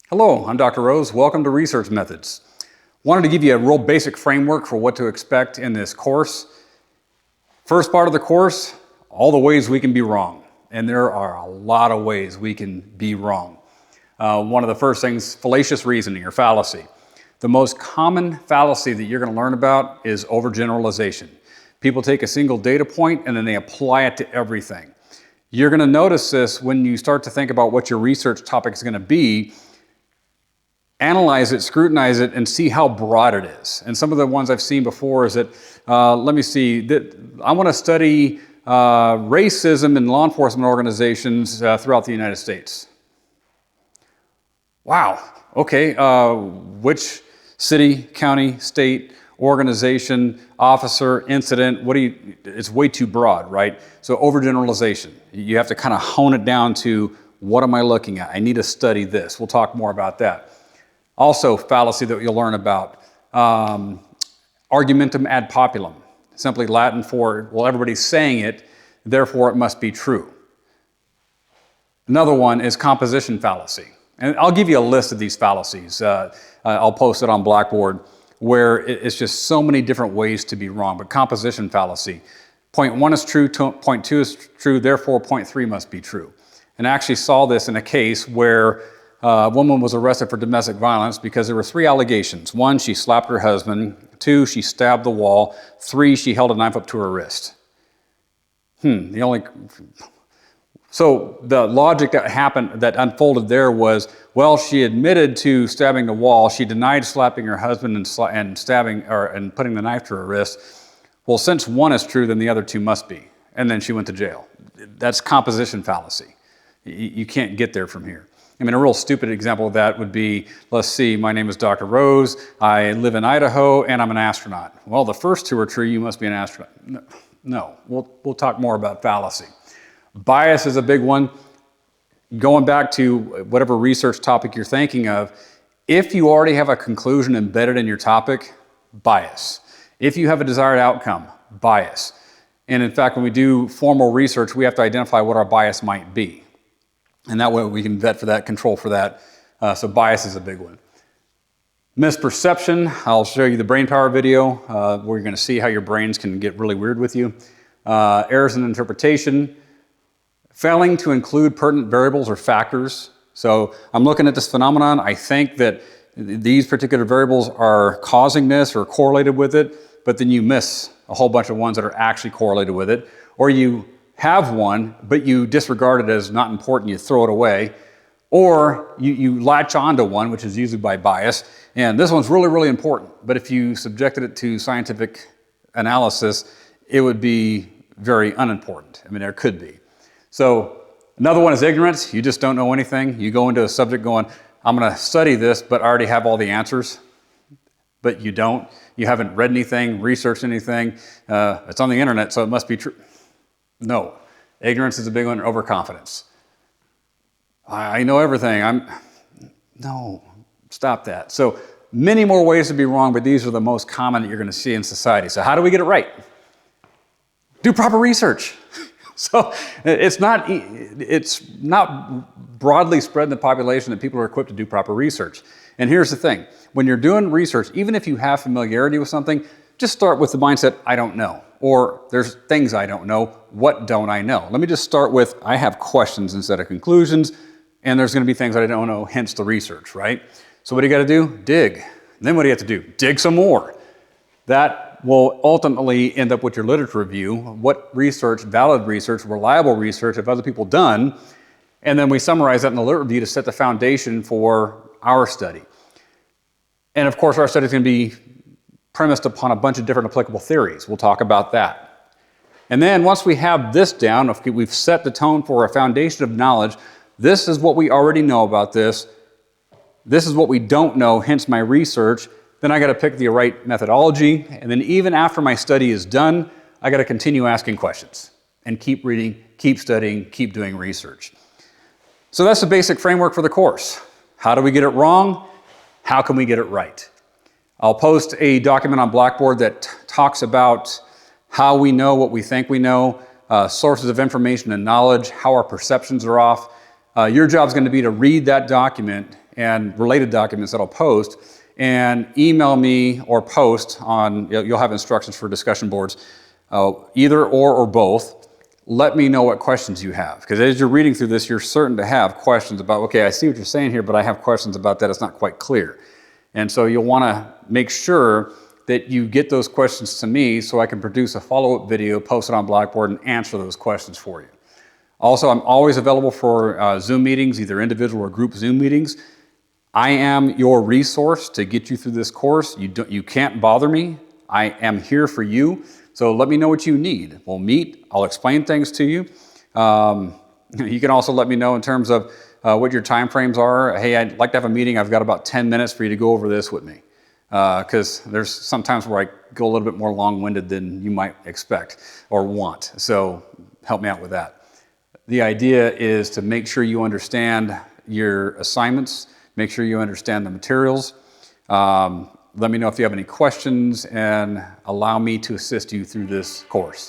Hello, I'm Dr. Rose. Welcome to Research Methods. Wanted to give you a real basic framework for what to expect in this course. First part of the course, all the ways we can be wrong. And there are a lot of ways we can be wrong. One of the first things, fallacious reasoning or fallacy. The most common fallacy that you're going to learn about is overgeneralization. People take a single data point and then they apply it to everything. You're going to notice this when you start to think about what your research topic is going to be. Analyze it, scrutinize it, and see how broad it is. And some of the ones I've seen before is that, let me see, that I want to study racism in law enforcement organizations throughout the United States. Wow, okay, which city, county, state, organization, officer, incident, it's way too broad, right? So overgeneralization. You have to kind of hone it down to, what am I looking at? I need to study this. We'll talk more about that. Also, fallacy that you'll learn about, argumentum ad populum, simply Latin for, well, everybody's saying it, therefore it must be true. Another one is composition fallacy. And I'll give you a list of these fallacies. I'll post it on Blackboard, where it's just so many different ways to be wrong. But composition fallacy, point 1 is true, point 2 is true, therefore point 3 must be true. And I actually saw this in a case where a woman was arrested for domestic violence because there were 3 allegations. 1, she slapped her husband. 2, she stabbed the wall. 3, she held a knife up to her wrist. So the logic that unfolded there was, well, she admitted to stabbing the wall. She denied slapping her husband and stabbing and putting the knife to her wrist. Well, since 1 is true, then the other 2 must be. And then she went to jail. That's composition fallacy. You can't get there from here. I mean, a real stupid example of that would be, let's see, my name is Dr. Rose, I live in Idaho, and I'm an astronaut. Well, the first 2 are true, you must be an astronaut. No, we'll talk more about fallacy. Bias is a big one. Going back to whatever research topic you're thinking of, if you already have a conclusion embedded in your topic, bias. If you have a desired outcome, bias. And in fact, when we do formal research, we have to identify what our bias might be. And that way we can vet for that, control for that. So bias is a big one. Misperception, I'll show you the brain power video where you're going to see how your brains can get really weird with you. Errors in interpretation, failing to include pertinent variables or factors. So I'm looking at this phenomenon, I think that these particular variables are causing this or correlated with it, but then you miss a whole bunch of ones that are actually correlated with it, or you have one, but you disregard it as not important, you throw it away, or you latch onto one, which is usually by bias, and this one's really, really important, but if you subjected it to scientific analysis, it would be very unimportant. I mean, there could be. So another one is ignorance. You just don't know anything. You go into a subject going, I'm going to study this, but I already have all the answers, but you don't. You haven't read anything, researched anything. It's on the internet, so it must be true. No, ignorance is a big one, overconfidence. I know everything, no, stop that. So many more ways to be wrong, but these are the most common that you're going to see in society. So how do we get it right? Do proper research. So it's not broadly spread in the population that people are equipped to do proper research. And here's the thing, when you're doing research, even if you have familiarity with something, just start with the mindset, I don't know. Or there's things I don't know, what don't I know? Let me just start with, I have questions instead of conclusions, and there's going to be things that I don't know, hence the research, right? So what do you got to do? Dig. Then what do you have to do? Dig some more. That will ultimately end up with your literature review. What research, valid research, reliable research have other people done? And then we summarize that in the literature review to set the foundation for our study. And of course, our study is going to be premised upon a bunch of different applicable theories. We'll talk about that. And then once we have this down, if we've set the tone for a foundation of knowledge, this is what we already know about this. This is what we don't know, hence my research. Then I got to pick the right methodology. And then even after my study is done, I got to continue asking questions and keep reading, keep studying, keep doing research. So that's the basic framework for the course. How do we get it wrong? How can we get it right? I'll post a document on Blackboard that talks about how we know what we think we know, sources of information and knowledge, how our perceptions are off. Your job is going to be to read that document and related documents that I'll post, and email me or post on, you'll have instructions for discussion boards, either or both. Let me know what questions you have, because as you're reading through this, you're certain to have questions about, okay, I see what you're saying here, but I have questions about that. It's not quite clear. And so you'll want to make sure that you get those questions to me so I can produce a follow-up video, post it on Blackboard, and answer those questions for you. Also, I'm always available for Zoom meetings, either individual or group Zoom meetings. I am your resource to get you through this course. You can't bother me. I am here for you. So let me know what you need. We'll meet. I'll explain things to you. You can also let me know in terms of what your time frames are. Hey, I'd like to have a meeting. I've got about 10 minutes for you to go over this with me. Because there's some times where I go a little bit more long-winded than you might expect or want. So help me out with that. The idea is to make sure you understand your assignments, make sure you understand the materials. Let me know if you have any questions, and allow me to assist you through this course.